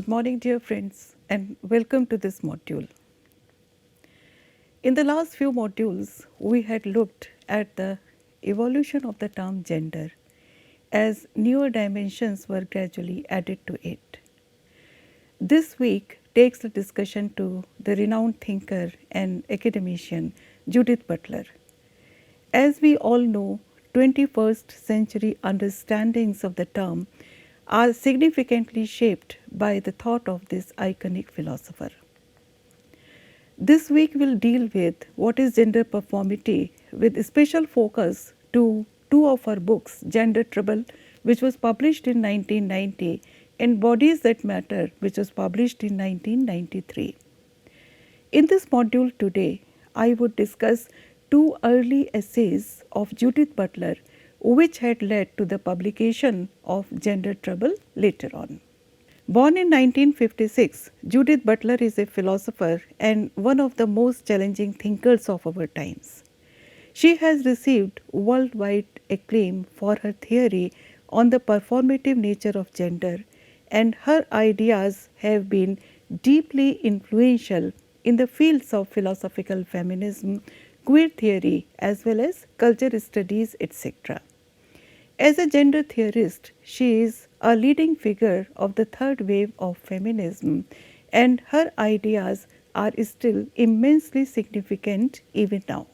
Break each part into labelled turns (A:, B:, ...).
A: Good morning, dear friends, and welcome to this module. In the last few modules, we had looked at the evolution of the term gender as newer dimensions were gradually added to it. This week takes the discussion to the renowned thinker and academician Judith Butler. As we all know, 21st century understandings of the term are significantly shaped by the thought of this iconic philosopher. This week will deal with what is gender performity with a special focus to two of her books, Gender Trouble, which was published in 1990, and Bodies That Matter, which was published in 1993. In this module today, I would discuss two early essays of Judith Butler, which had led to the publication of Gender Trouble later on. Born in 1956, Judith Butler is a philosopher and one of the most challenging thinkers of our times. She has received worldwide acclaim for her theory on the performative nature of gender, and her ideas have been deeply influential in the fields of philosophical feminism, queer theory, as well as culture studies, etc. As a gender theorist, she is a leading figure of the third wave of feminism, and her ideas are still immensely significant even now.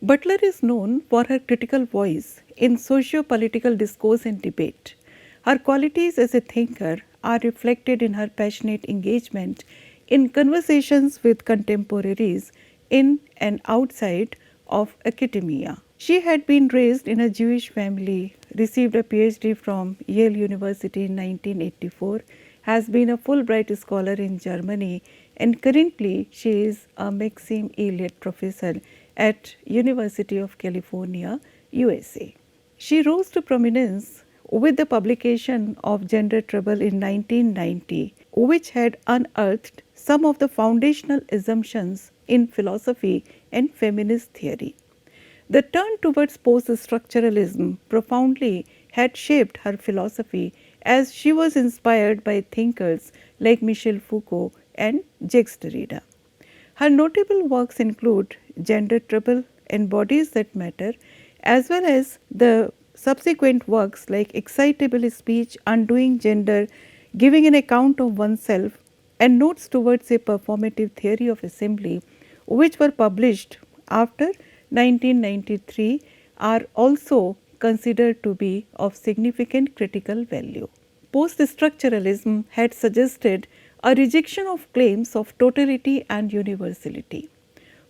A: Butler is known for her critical voice in socio-political discourse and debate. Her qualities as a thinker are reflected in her passionate engagement in conversations with contemporaries in and outside of academia. She had been raised in a Jewish family, received a PhD from Yale University in 1984, has been a Fulbright scholar in Germany, and currently she is a Maxim Elliott professor at University of California, USA. She rose to prominence with the publication of Gender Trouble in 1990, which had unearthed some of the foundational assumptions in philosophy and feminist theory. The turn towards post-structuralism profoundly had shaped her philosophy as she was inspired by thinkers like Michel Foucault and Jacques Derrida. Her notable works include Gender Trouble and Bodies That Matter, as well as the subsequent works like Excitable Speech, Undoing Gender, Giving an Account of Oneself, and Notes Towards a Performative Theory of Assembly, which were published after 1993, are also considered to be of significant critical value. Post-structuralism had suggested a rejection of claims of totality and universality.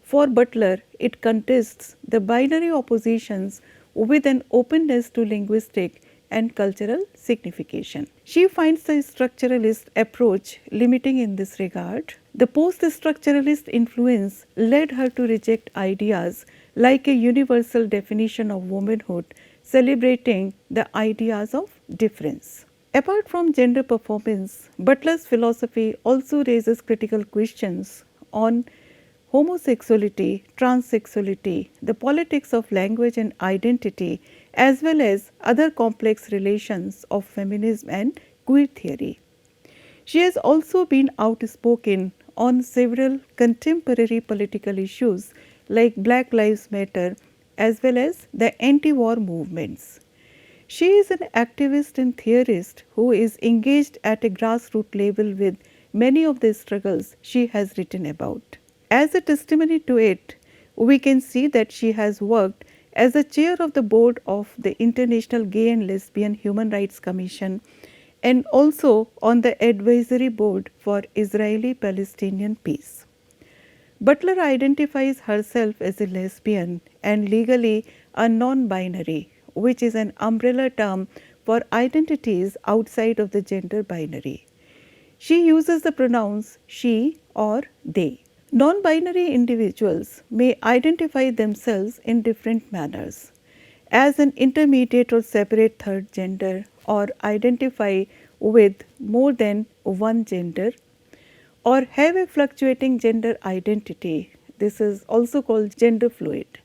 A: For Butler, it contests the binary oppositions with an openness to linguistic and cultural signification. She finds the structuralist approach limiting in this regard. The post-structuralist influence led her to reject ideas like a universal definition of womanhood, celebrating the ideas of difference. Apart from gender performance, Butler's philosophy also raises critical questions on homosexuality, transsexuality, the politics of language and identity, as well as other complex relations of feminism and queer theory. She has also been outspoken on several contemporary political issues like Black Lives Matter, as well as the anti-war movements. She is an activist and theorist who is engaged at a grassroots level with many of the struggles she has written about. As a testimony to it, we can see that she has worked as a chair of the board of the International Gay and Lesbian Human Rights Commission and also on the advisory board for Israeli-Palestinian peace. Butler identifies herself as a lesbian and legally a non-binary, which is an umbrella term for identities outside of the gender binary. She uses the pronouns she or they. Non-binary individuals may identify themselves in different manners as an intermediate or separate third gender, or identify with more than one gender, or have a fluctuating gender identity. This is also called gender fluid.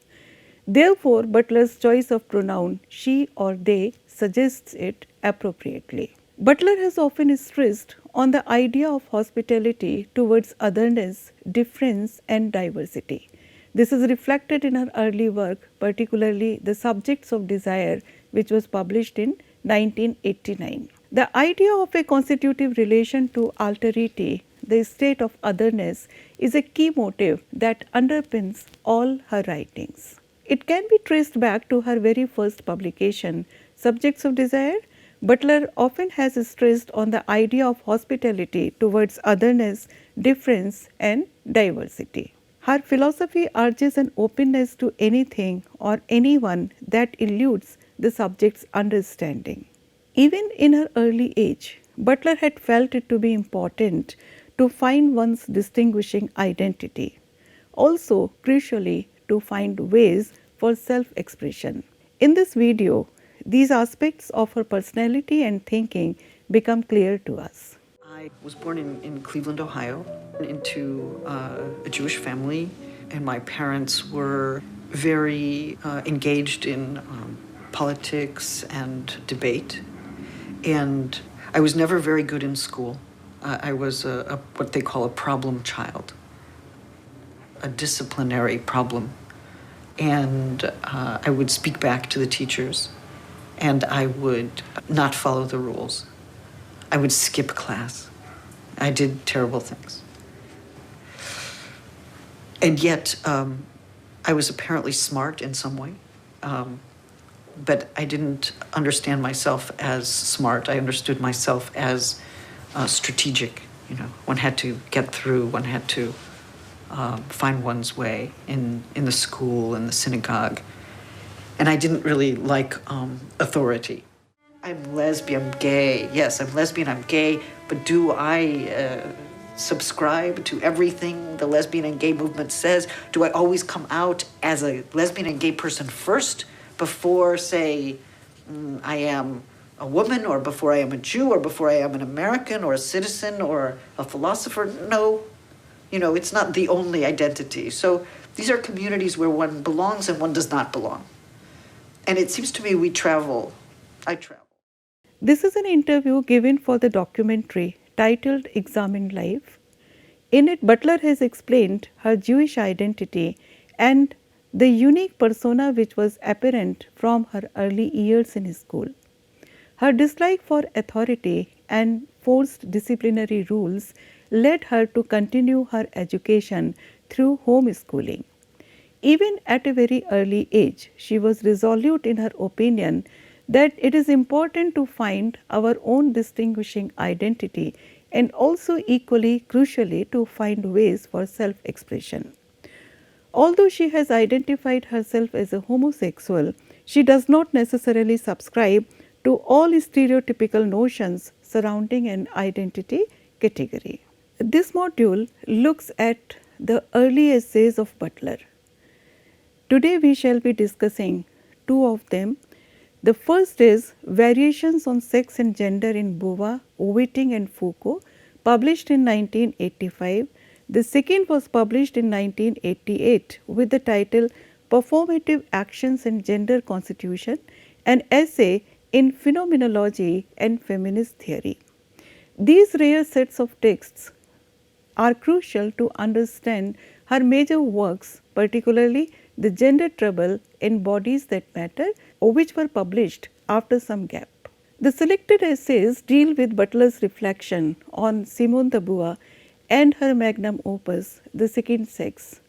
A: Therefore, Butler's choice of pronoun she or they suggests it appropriately. Butler has often stressed on the idea of hospitality towards otherness, difference, and diversity. This is reflected in her early work, particularly The Subjects of Desire, which was published in 1989. The idea of a constitutive relation to alterity, the state of otherness, is a key motive that underpins all her writings. It can be traced back to her very first publication, Subjects of Desire. Butler often has stressed on the idea of hospitality towards otherness, difference, and diversity. Her philosophy urges an openness to anything or anyone that eludes the subject's understanding. Even in her early age, Butler had felt it to be important to find one's distinguishing identity. Also, crucially, to find ways for self-expression. In this video, these aspects of her personality and thinking become clear to us.
B: I was born in Cleveland, Ohio, into a Jewish family, and my parents were very engaged in politics and debate. And I was never very good in school. I was what they call a problem child, a disciplinary problem. And I would speak back to the teachers, and I would not follow the rules. I would skip class. I did terrible things. And yet, I was apparently smart in some way. But I didn't understand myself as smart. I understood myself as strategic. You know, one had to get through, one had to find one's way in the school, in the synagogue. And I didn't really like authority. I'm lesbian, I'm gay. Yes, I'm lesbian, I'm gay, but do I subscribe to everything the lesbian and gay movement says? Do I always come out as a lesbian and gay person first before, say, I am a woman, or before I am a Jew, or before I am an American, or a citizen, or a philosopher? No, you know, it's not the only identity. So these are communities where one belongs and one does not belong. And it seems to me I travel.
A: This is an interview given for the documentary titled Examined Life. In it, Butler has explained her Jewish identity and the unique persona which was apparent from her early years in school. Her dislike for authority and forced disciplinary rules led her to continue her education through homeschooling. Even at a very early age, she was resolute in her opinion that it is important to find our own distinguishing identity and also equally crucially to find ways for self-expression. Although she has identified herself as a homosexual, she does not necessarily subscribe to all stereotypical notions surrounding an identity category. This module looks at the early essays of Butler. Today we shall be discussing two of them. The first is Variations on Sex and Gender in Beauvoir, Wittig and Foucault, published in 1985. The second was published in 1988 with the title Performative Actions and Gender Constitution, an essay in phenomenology and feminist theory. These rare sets of texts are crucial to understand her major works, particularly The Gender Trouble in Bodies That Matter, which were published after some gap. The selected essays deal with Butler's reflection on Simone de Beauvoir and her magnum opus, The Second Sex,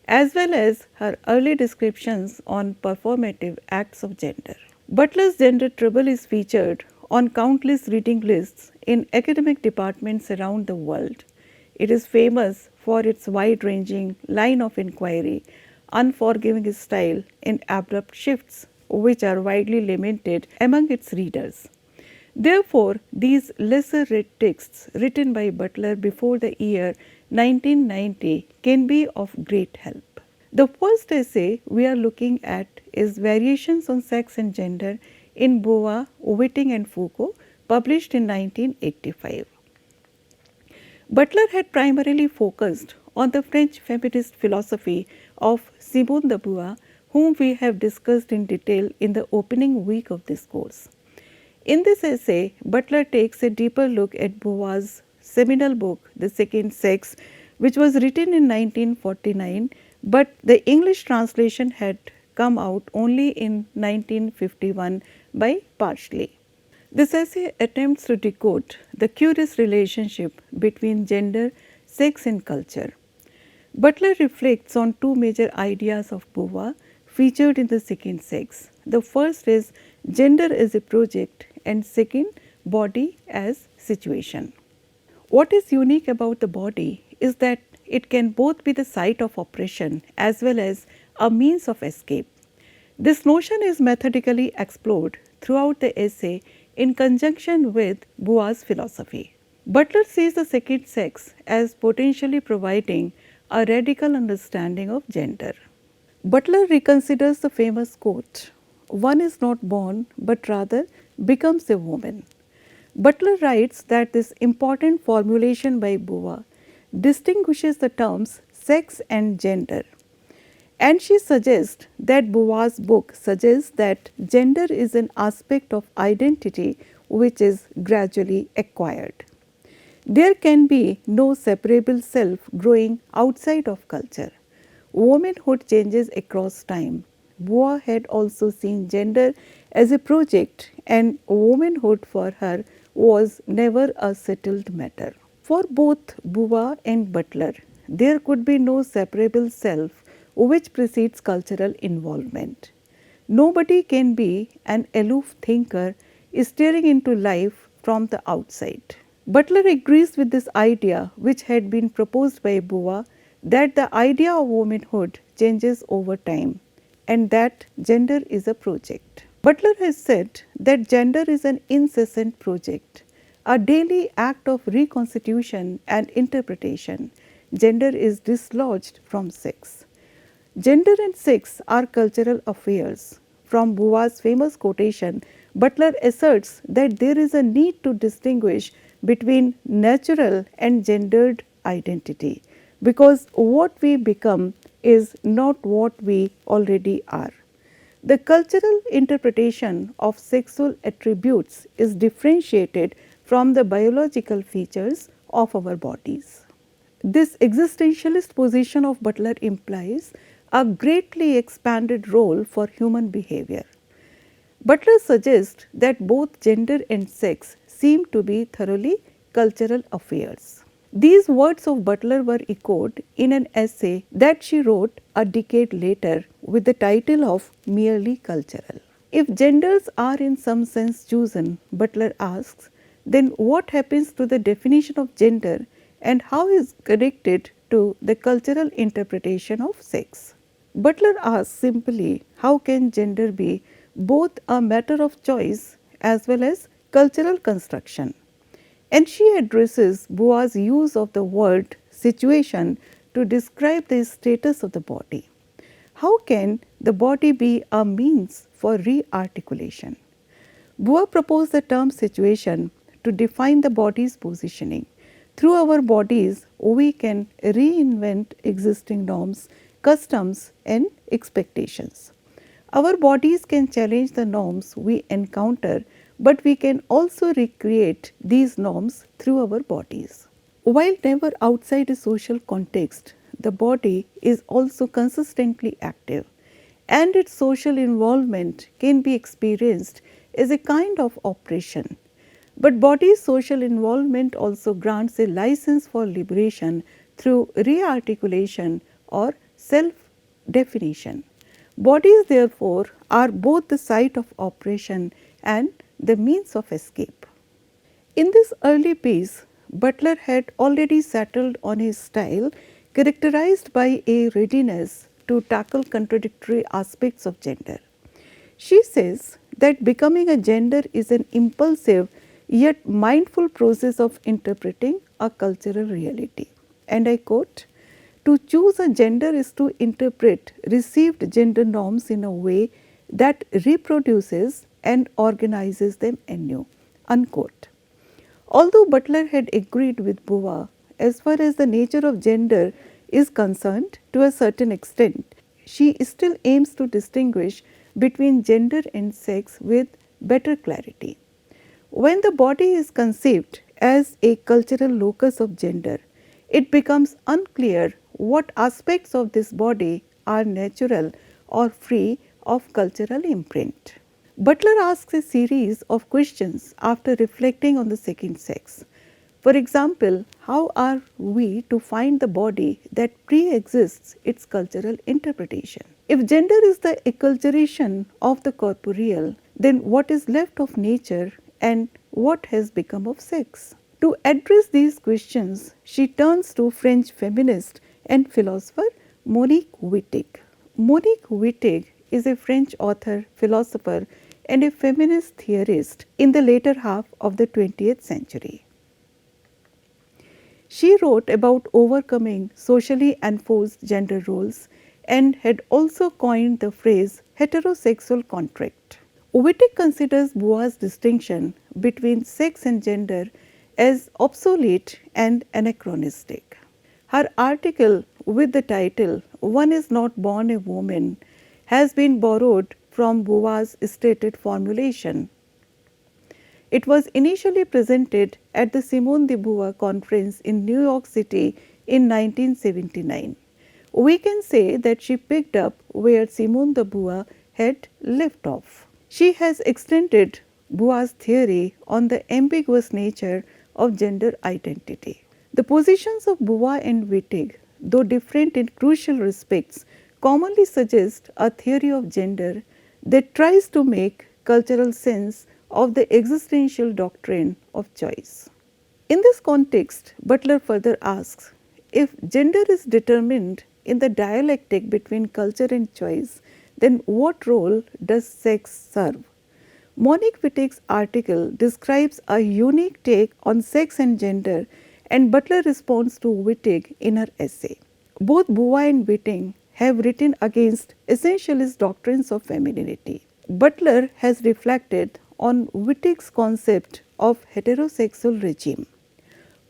A: as well as her early descriptions on performative acts of gender. Butler's Gender Trouble is featured on countless reading lists in academic departments around the world. It is famous for its wide-ranging line of inquiry, unforgiving style, and abrupt shifts, which are widely lamented among its readers. Therefore, these lesser-read texts written by Butler before the year 1990 can be of great help. The first essay we are looking at is Variations on Sex and Gender in Beauvoir, Wittig and Foucault, published in 1985. Butler had primarily focused on the French feminist philosophy of Simone de Beauvoir, whom we have discussed in detail in the opening week of this course. In this essay, Butler takes a deeper look at Beauvoir's seminal book, The Second Sex, which was written in 1949, but the English translation had come out only in 1951 by Parsley. This essay attempts to decode the curious relationship between gender, sex, and culture. Butler reflects on two major ideas of Beauvoir featured in The Second Sex. The first is gender as a project, and second, body as situation. What is unique about the body is that it can both be the site of oppression as well as a means of escape. This notion is methodically explored throughout the essay in conjunction with Beauvoir's philosophy. Butler sees the second sex as potentially providing a radical understanding of gender. Butler reconsiders the famous quote, "One is not born but rather becomes a woman." Butler writes that this important formulation by Beauvoir distinguishes the terms sex and gender. And she suggests that Beauvoir's book suggests that gender is an aspect of identity which is gradually acquired. There can be no separable self growing outside of culture. Womanhood changes across time. Beauvoir had also seen gender as a project, and womanhood for her was never a settled matter. For both Beauvoir and Butler, there could be no separable self which precedes cultural involvement. Nobody can be an aloof thinker staring into life from the outside. Butler agrees with this idea, which had been proposed by Beauvoir, that the idea of womanhood changes over time and that gender is a project. Butler has said that gender is an incessant project, a daily act of reconstitution and interpretation. Gender is dislodged from sex. Gender and sex are cultural affairs. From Beauvoir's famous quotation, Butler asserts that there is a need to distinguish between natural and gendered identity, because what we become is not what we already are. The cultural interpretation of sexual attributes is differentiated from the biological features of our bodies. This existentialist position of Butler implies a greatly expanded role for human behavior. Butler suggests that both gender and sex seem to be thoroughly cultural affairs. These words of Butler were echoed in an essay that she wrote a decade later with the title of Merely Cultural. If genders are in some sense chosen, Butler asks, then what happens to the definition of gender and how is connected to the cultural interpretation of sex? Butler asks simply, how can gender be both a matter of choice as well as cultural construction? And she addresses Beauvoir's use of the word situation to describe the status of the body. How can the body be a means for re-articulation? Beauvoir proposed the term situation to define the body's positioning. Through our bodies, we can reinvent existing norms, customs, and expectations. Our bodies can challenge the norms we encounter, but we can also recreate these norms through our bodies. While never outside a social context, the body is also consistently active, and its social involvement can be experienced as a kind of oppression. But body's social involvement also grants a license for liberation through re-articulation or self-definition. Bodies, therefore, are both the site of oppression and the means of escape. In this early piece, Butler had already settled on his style, characterized by a readiness to tackle contradictory aspects of gender. She says that becoming a gender is an impulsive yet mindful process of interpreting a cultural reality. And I quote, "To choose a gender is to interpret received gender norms in a way that reproduces and organizes them anew." Unquote. Although Butler had agreed with Beauvoir as far as the nature of gender is concerned to a certain extent, she still aims to distinguish between gender and sex with better clarity. When the body is conceived as a cultural locus of gender, it becomes unclear what aspects of this body are natural or free of cultural imprint. Butler asks a series of questions after reflecting on the second sex. For example, how are we to find the body that pre-exists its cultural interpretation? If gender is the acculturation of the corporeal, then what is left of nature and what has become of sex? To address these questions, she turns to French feminist and philosopher Monique Wittig. Monique Wittig is a French author, philosopher, and a feminist theorist in the later half of the 20th century. She wrote about overcoming socially enforced gender roles and had also coined the phrase heterosexual contract. Wittig considers Boas' distinction between sex and gender as obsolete and anachronistic. Her article with the title "One is not born a woman" has been borrowed from Boas' stated formulation. It was initially presented at the Simone de Beauvoir conference in New York City in 1979. We can say that she picked up where Simone de Beauvoir had left off. She has extended Beauvoir's theory on the ambiguous nature of gender identity. The positions of Beauvoir and Wittig, though different in crucial respects, commonly suggest a theory of gender that tries to make cultural sense of the existential doctrine of choice. In this context, Butler further asks, if gender is determined in the dialectic between culture and choice, then what role does sex serve? Monique Wittig's article describes a unique take on sex and gender, and Butler responds to Wittig in her essay. Both Beauvoir and Wittig have written against essentialist doctrines of femininity. Butler has reflected on Wittig's concept of heterosexual regime.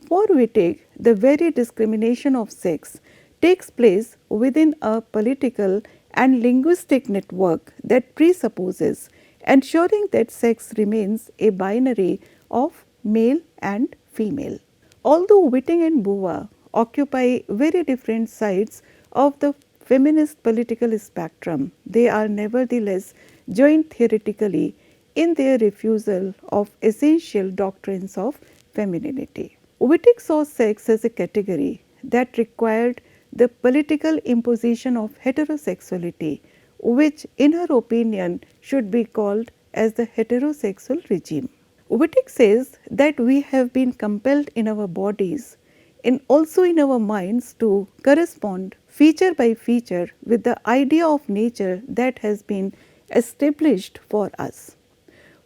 A: For Wittig, the very discrimination of sex takes place within a political and linguistic network that presupposes ensuring that sex remains a binary of male and female. Although Wittig and Beauvoir occupy very different sides of the feminist political spectrum, they are nevertheless joined theoretically in their refusal of essential doctrines of femininity. Wittig saw sex as a category that required the political imposition of heterosexuality, which in her opinion should be called as the heterosexual regime. Wittig says that we have been compelled in our bodies and also in our minds to correspond feature by feature with the idea of nature that has been established for us.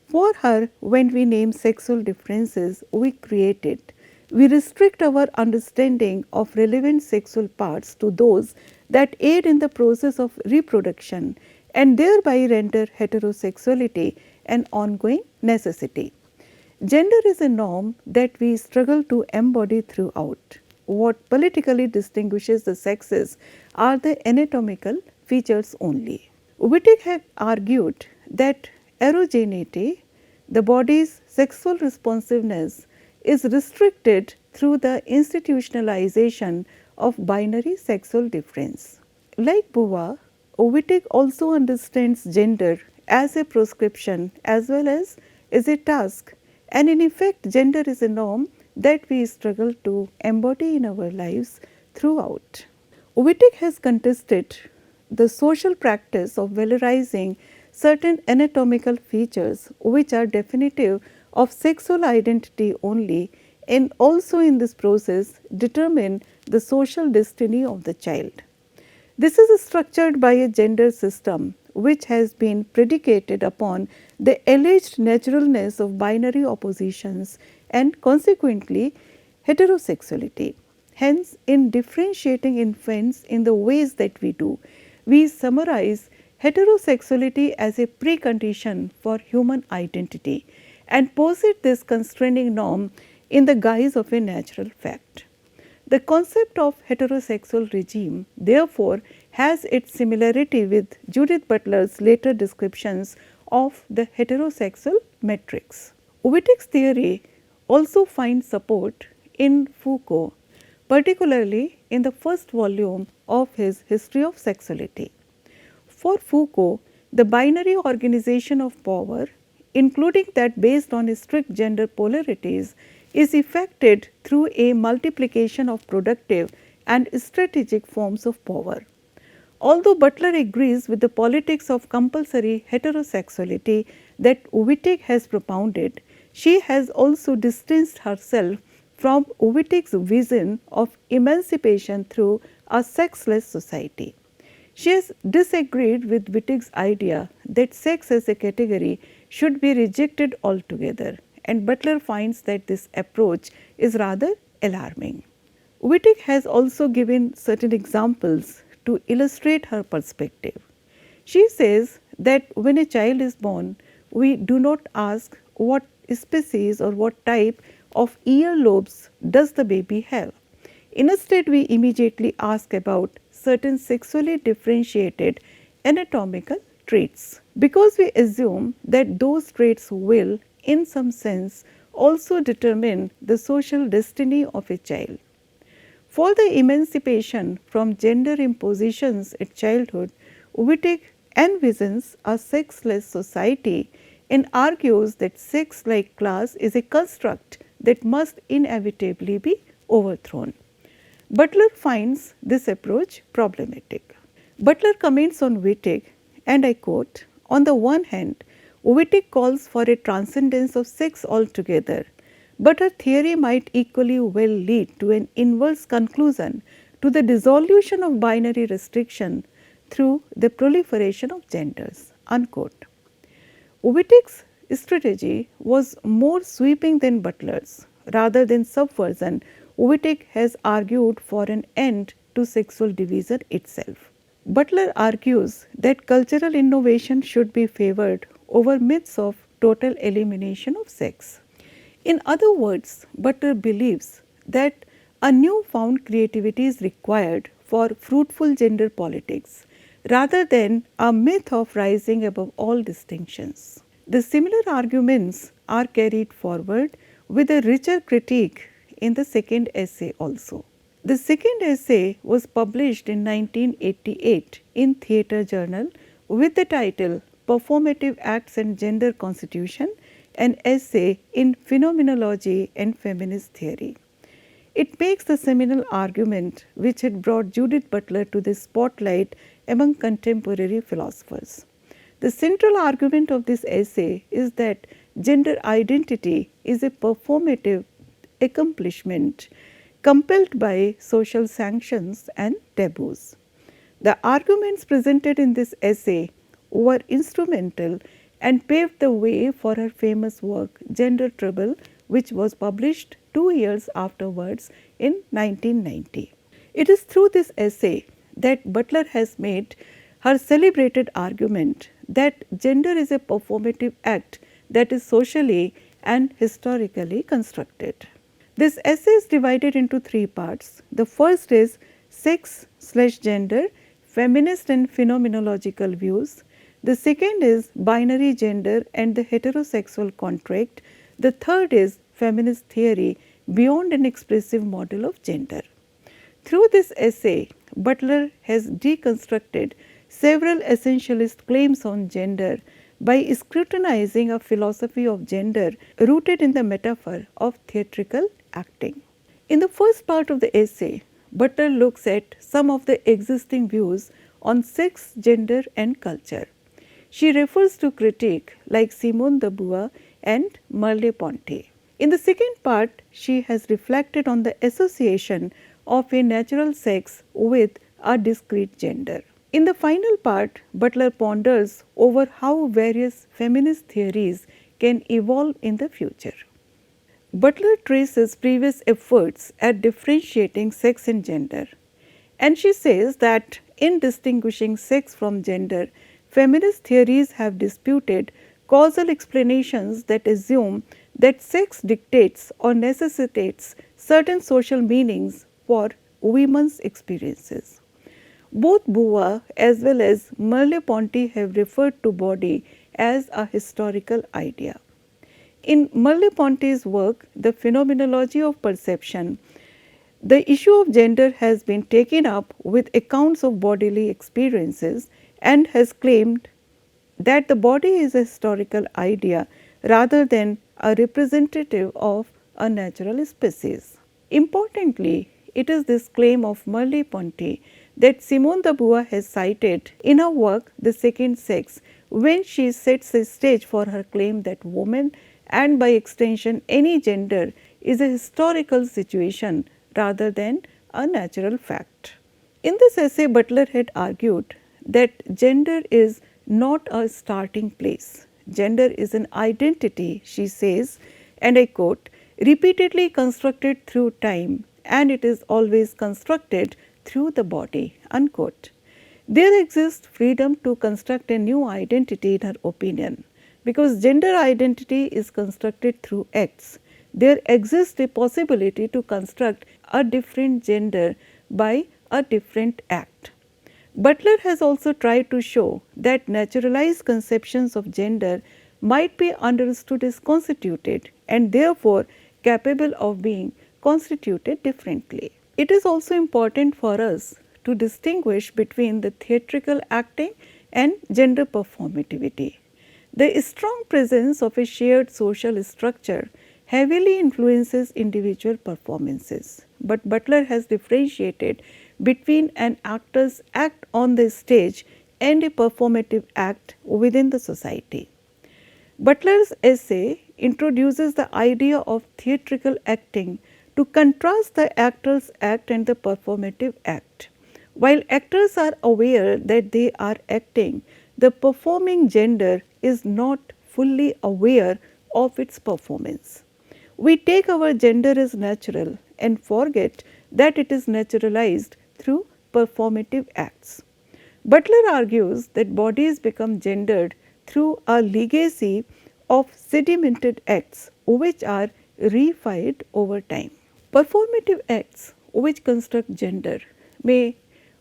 A: For her, when we name sexual differences we create it, we restrict our understanding of relevant sexual parts to those that aid in the process of reproduction and thereby render heterosexuality an ongoing necessity. Gender is a norm that we struggle to embody throughout. What politically distinguishes the sexes are the anatomical features only. Wittig had argued that erogeneity, the body's sexual responsiveness, is restricted through the institutionalization of binary sexual difference. Like Beauvoir, Wittig also understands gender as a prescription as well as a task, and in effect gender is a norm that we struggle to embody in our lives throughout. Wittig has contested the social practice of valorizing certain anatomical features which are definitive of sexual identity only, and also in this process determine the social destiny of the child. This is structured by a gender system which has been predicated upon the alleged naturalness of binary oppositions and consequently heterosexuality. Hence, in differentiating infants in the ways that we do, we summarize heterosexuality as a precondition for human identity and posit this constraining norm in the guise of a natural fact. The concept of heterosexual regime therefore has its similarity with Judith Butler's later descriptions of the heterosexual matrix. Wittig's theory also finds support in Foucault, particularly in the first volume of his History of Sexuality. For Foucault, the binary organization of power, including that based on strict gender polarities, is effected through a multiplication of productive and strategic forms of power. Although Butler agrees with the politics of compulsory heterosexuality that Wittig has propounded, she has also distanced herself from Wittig's vision of emancipation through a sexless society. She has disagreed with Wittig's idea that sex as a category should be rejected altogether, and Butler finds that this approach is rather alarming. Wittig has also given certain examples to illustrate her perspective. She says that when a child is born, we do not ask what species or what type of earlobes does the baby have. Instead, we immediately ask about certain sexually differentiated anatomical traits, because we assume that those traits will, in some sense, also determine the social destiny of a child. For the emancipation from gender impositions at childhood, Wittig envisions a sexless society and argues that sex like class is a construct that must inevitably be overthrown. Butler finds this approach problematic. Butler comments on Wittig, and I quote, "On the one hand, Wittig calls for a transcendence of sex altogether, but her theory might equally well lead to an inverse conclusion to the dissolution of binary restriction through the proliferation of genders." Unquote. Wittig's strategy was more sweeping than Butler's. Rather than subversion, Wittig has argued for an end to sexual division itself. Butler argues that cultural innovation should be favored over myths of total elimination of sex. In other words, Butler believes that a newfound creativity is required for fruitful gender politics, rather than a myth of rising above all distinctions. The similar arguments are carried forward with a richer critique in the second essay also. The second essay was published in 1988 in Theatre Journal with the title Performative Acts and Gender Constitution, an essay in phenomenology and feminist theory. It makes the seminal argument which had brought Judith Butler to the spotlight among contemporary philosophers. The central argument of this essay is that gender identity is a performative accomplishment compelled by social sanctions and taboos. The arguments presented in this essay were instrumental and paved the way for her famous work Gender Trouble, which was published 2 years afterwards in 1990. It is through this essay that Butler has made her celebrated argument that gender is a performative act that is socially and historically constructed. This essay is divided into 3 parts. The first is sex/gender, feminist and phenomenological views. The second is binary gender and the heterosexual contract. The third is feminist theory beyond an expressive model of gender. Through this essay, Butler has deconstructed several essentialist claims on gender by scrutinizing a philosophy of gender rooted in the metaphor of theatrical acting. In the first part of the essay, Butler looks at some of the existing views on sex, gender and culture. She refers to critics like Simone de Beauvoir and Merleau-Ponty. In the second part, she has reflected on the association of a natural sex with a discrete gender. In the final part, Butler ponders over how various feminist theories can evolve in the future. Butler traces previous efforts at differentiating sex and gender, and she says that in distinguishing sex from gender, feminist theories have disputed causal explanations that assume that sex dictates or necessitates certain social meanings for women's experiences. Both Beauvoir as well as Merleau-Ponty have referred to body as a historical idea. In Merleau-Ponty's work, The Phenomenology of Perception, the issue of gender has been taken up with accounts of bodily experiences and has claimed that the body is a historical idea rather than a representative of a natural species. Importantly, it is this claim of Merleau-Ponty that Simone de Beauvoir has cited in her work The Second Sex when she sets the stage for her claim that woman, and by extension any gender, is a historical situation rather than a natural fact. In this essay, Butler had argued that gender is not a starting place. Gender is an identity, she says, and I quote, repeatedly constructed through time, and it is always constructed through the body, unquote. There exists freedom to construct a new identity in her opinion. Because gender identity is constructed through acts, there exists a possibility to construct a different gender by a different act. Butler has also tried to show that naturalized conceptions of gender might be understood as constituted and therefore capable of being constituted differently. It is also important for us to distinguish between the theatrical acting and gender performativity. The strong presence of a shared social structure heavily influences individual performances, but Butler has differentiated between an actor's act on the stage and a performative act within the society. Butler's essay introduces the idea of theatrical acting to contrast the actor's act and the performative act. While actors are aware that they are acting, the performing gender is not fully aware of its performance. We take our gender as natural and forget that it is naturalized through performative acts. Butler argues that bodies become gendered through a legacy of sedimented acts which are reified over time. Performative acts which construct gender may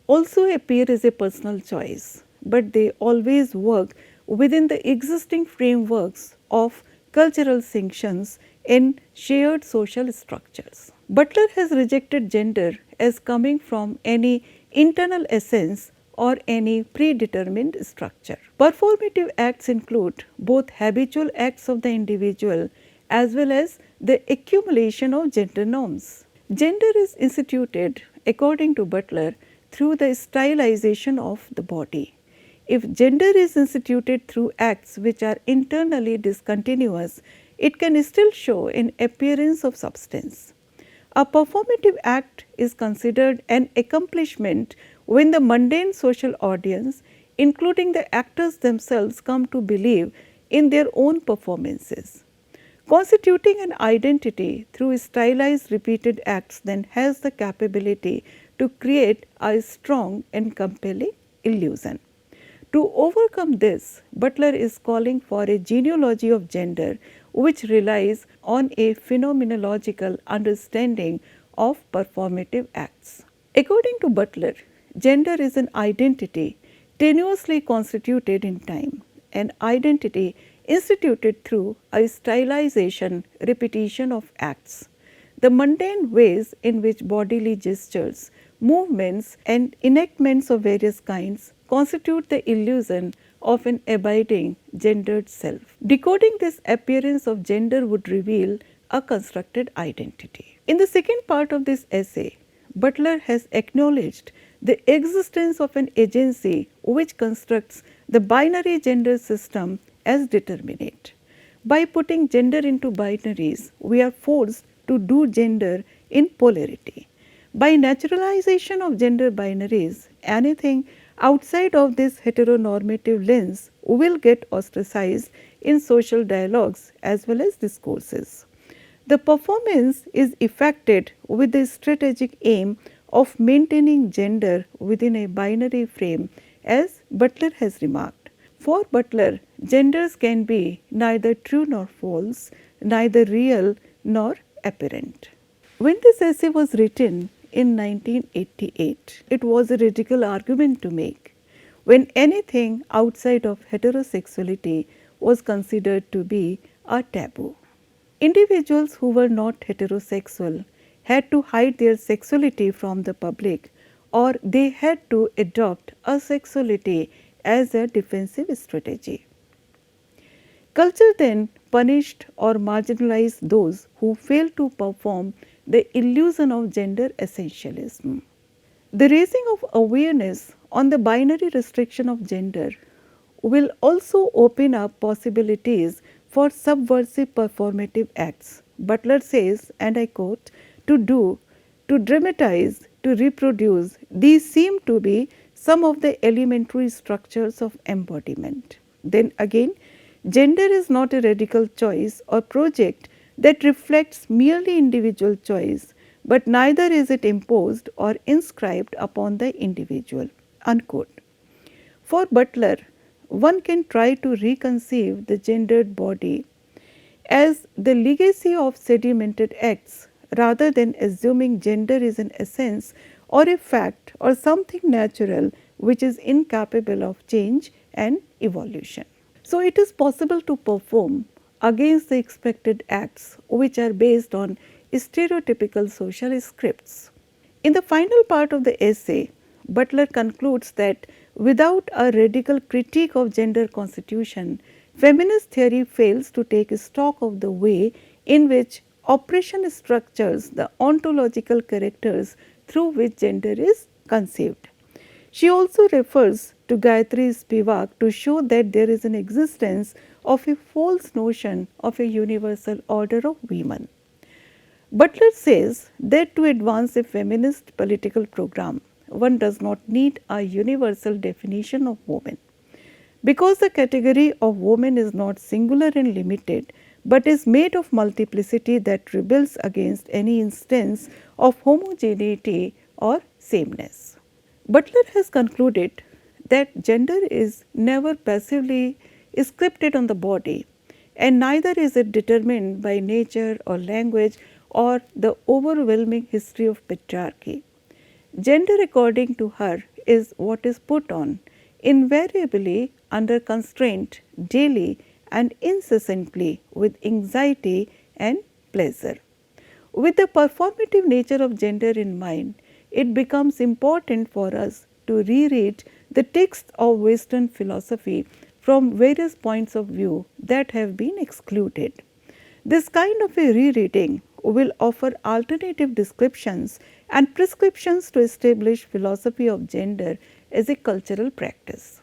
A: also appear as a personal choice, but they always work within the existing frameworks of cultural sanctions in shared social structures. Butler has rejected gender as coming from any internal essence or any predetermined structure. Performative acts include both habitual acts of the individual as well as the accumulation of gender norms. Gender is instituted, according to Butler, through the stylization of the body. If gender is instituted through acts which are internally discontinuous, it can still show an appearance of substance. A performative act is considered an accomplishment when the mundane social audience, including the actors themselves, come to believe in their own performances. Constituting an identity through stylized repeated acts then has the capability to create a strong and compelling illusion. To overcome this, Butler is calling for a genealogy of gender which relies on a phenomenological understanding of performative acts. According to Butler, gender is an identity tenuously constituted in time, an identity instituted through a stylization repetition of acts. The mundane ways in which bodily gestures, movements and enactments of various kinds constitute the illusion of an abiding gendered self. Decoding this appearance of gender would reveal a constructed identity. In the second part of this essay, Butler has acknowledged the existence of an agency which constructs the binary gender system as determinate. By putting gender into binaries, we are forced to do gender in polarity. By naturalization of gender binaries, anything outside of this heteronormative lens will get ostracized in social dialogues as well as discourses. The performance is effected with the strategic aim of maintaining gender within a binary frame, as Butler has remarked. For Butler, genders can be neither true nor false, neither real nor apparent. When this essay was written in 1988, it was a radical argument to make, when anything outside of heterosexuality was considered to be a taboo. Individuals who were not heterosexual had to hide their sexuality from the public, or they had to adopt asexuality as a defensive strategy. Culture then punished or marginalized those who failed to perform the illusion of gender essentialism. The raising of awareness on the binary restriction of gender will also open up possibilities for subversive performative acts. Butler says, and I quote, to do, to dramatize, to reproduce, these seem to be some of the elementary structures of embodiment. Then again, gender is not a radical choice or project that reflects merely individual choice, but neither is it imposed or inscribed upon the individual. Unquote. For Butler, one can try to reconceive the gendered body as the legacy of sedimented acts rather than assuming gender is an essence or a fact or something natural which is incapable of change and evolution. So, it is possible to perform against the expected acts which are based on stereotypical social scripts. In the final part of the essay, Butler concludes that without a radical critique of gender constitution, feminist theory fails to take stock of the way in which oppression structures the ontological characters through which gender is conceived. She also refers to Gayatri Spivak to show that there is an existence of a false notion of a universal order of women. Butler says that to advance a feminist political program, one does not need a universal definition of woman. Because the category of woman is not singular and limited, but is made of multiplicity that rebels against any instance of homogeneity or sameness. Butler has concluded that gender is never passively scripted on the body, and neither is it determined by nature or language or the overwhelming history of patriarchy. Gender, according to her, is what is put on, invariably under constraint, daily and incessantly, with anxiety and pleasure. With the performative nature of gender in mind, it becomes important for us to reread the texts of Western philosophy from various points of view that have been excluded. This kind of a rereading will offer alternative descriptions and prescriptions to establish philosophy of gender as a cultural practice.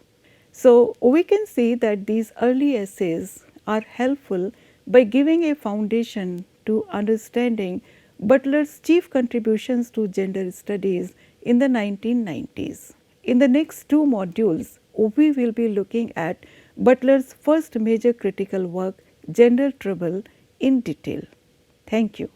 A: So, we can see that these early essays are helpful by giving a foundation to understanding Butler's chief contributions to gender studies in the 1990s. In the next two modules, we will be looking at Butler's first major critical work, Gender Trouble, in detail. Thank you.